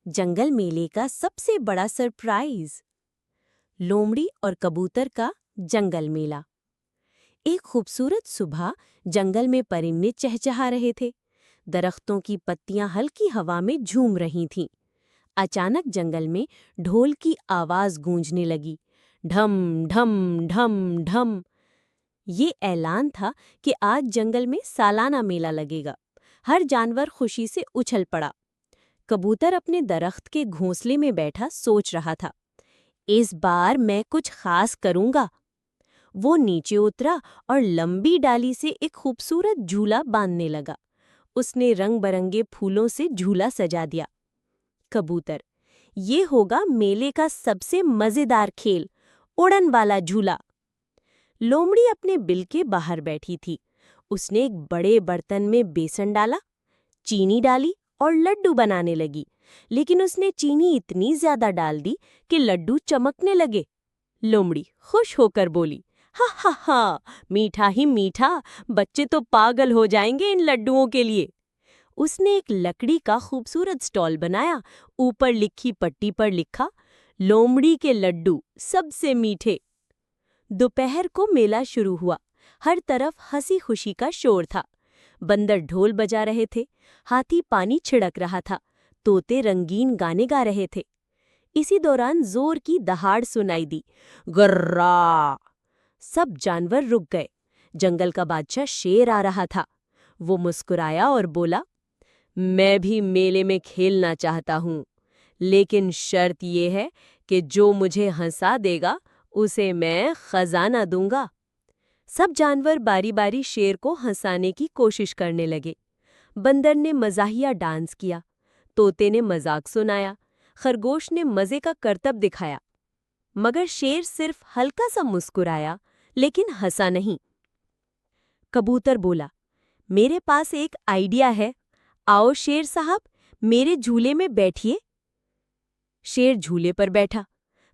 जंगल मेले का सबसे बड़ा सरप्राइज। लोमड़ी और कबूतर का जंगल मेला। एक खूबसूरत सुबह जंगल में परिंदे चहचहा रहे थे। दरख्तों की पत्तियां हल्की हवा में झूम रही थीं। अचानक जंगल में ढोल की आवाज गूंजने लगी। ढम ढम ढम ढम। ये ऐलान था कि आज जंगल में सालाना मेला लगेगा। हर जानवर खुशी से उछल पड़ा। कबूतर अपने दरख्त के घोंसले में बैठा सोच रहा था, इस बार मैं कुछ खास करूंगा। वो नीचे उतरा और लंबी डाली से एक खूबसूरत झूला बांधने लगा। उसने रंग बरंगे फूलों से झूला सजा दिया। कबूतर, ये होगा मेले का सबसे मजेदार खेल, उड़न वाला झूला। लोमड़ी अपने बिल के बाहर बैठी थी। उसने एक बड़े बर्तन में बेसन डाला, चीनी डाली और लड्डू बनाने लगी। लेकिन उसने चीनी इतनी ज्यादा डाल दी कि लड्डू चमकने लगे। लोमड़ी खुश होकर बोली, हा हा हा, मीठा ही मीठा, बच्चे तो पागल हो जाएंगे इन लड्डुओं के लिए। उसने एक लकड़ी का खूबसूरत स्टॉल बनाया। ऊपर लिखी पट्टी पर लिखा, लोमड़ी के लड्डू सबसे मीठे। दोपहर को मेला शुरू हुआ। हर तरफ हंसी खुशी का शोर था। बंदर ढोल बजा रहे थे, हाथी पानी छिड़क रहा था, तोते रंगीन गाने गा रहे थे। इसी दौरान जोर की दहाड़ सुनाई दी, गर्रा। सब जानवर रुक गए। जंगल का बादशाह शेर आ रहा था। वो मुस्कुराया और बोला, मैं भी मेले में खेलना चाहता हूँ, लेकिन शर्त ये है कि जो मुझे हंसा देगा उसे मैं खजाना दूंगा। सब जानवर बारी बारी शेर को हंसाने की कोशिश करने लगे। बंदर ने मजाहिया डांस किया, तोते ने मजाक सुनाया, खरगोश ने मजे का करतब दिखाया, मगर शेर सिर्फ हल्का सा मुस्कुराया, लेकिन हंसा नहीं। कबूतर बोला, मेरे पास एक आइडिया है, आओ शेर साहब, मेरे झूले में बैठिए। शेर झूले पर बैठा।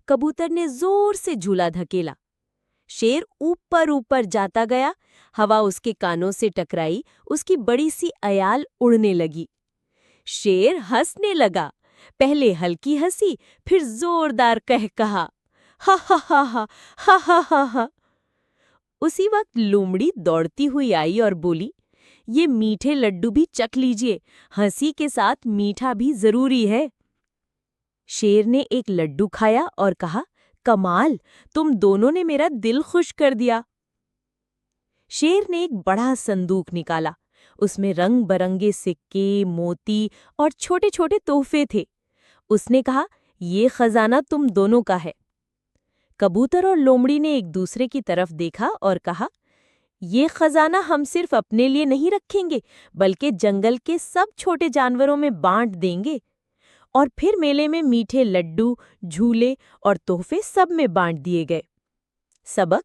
कबूतर ने जोर से झूला धकेला। शेर ऊपर ऊपर जाता गया। हवा उसके कानों से टकराई, उसकी बड़ी सी अयाल उड़ने लगी। शेर हंसने लगा, पहले हल्की हंसी, फिर जोरदार कहा, हा हा हा हा हा हा हा हा। उसी वक्त लोमड़ी दौड़ती हुई आई और बोली, ये मीठे लड्डू भी चख लीजिए, हंसी के साथ मीठा भी जरूरी है। शेर ने एक लड्डू खाया और कहा, कमाल, तुम दोनों ने मेरा दिल खुश कर दिया। शेर ने एक बड़ा संदूक निकाला। उसमें रंग बरंगे सिक्के, मोती और छोटे छोटे तोहफे थे। उसने कहा, ये खजाना तुम दोनों का है। कबूतर और लोमड़ी ने एक दूसरे की तरफ देखा और कहा, ये खजाना हम सिर्फ अपने लिए नहीं रखेंगे, बल्कि जंगल के सब छोटे जानवरों में बांट देंगे। और फिर मेले में मीठे लड्डू, झूले और तोहफे सब में बांट दिए गए। सबक,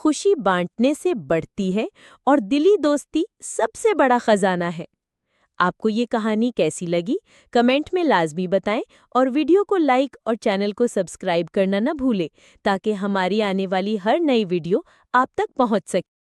खुशी बांटने से बढ़ती है और दिली दोस्ती सबसे बड़ा खजाना है। आपको ये कहानी कैसी लगी? कमेंट में लाजमी बताएं और वीडियो को लाइक और चैनल को सब्सक्राइब करना न भूलें, ताकि हमारी आने वाली हर नई वीडियो आप तक पहुंच सके।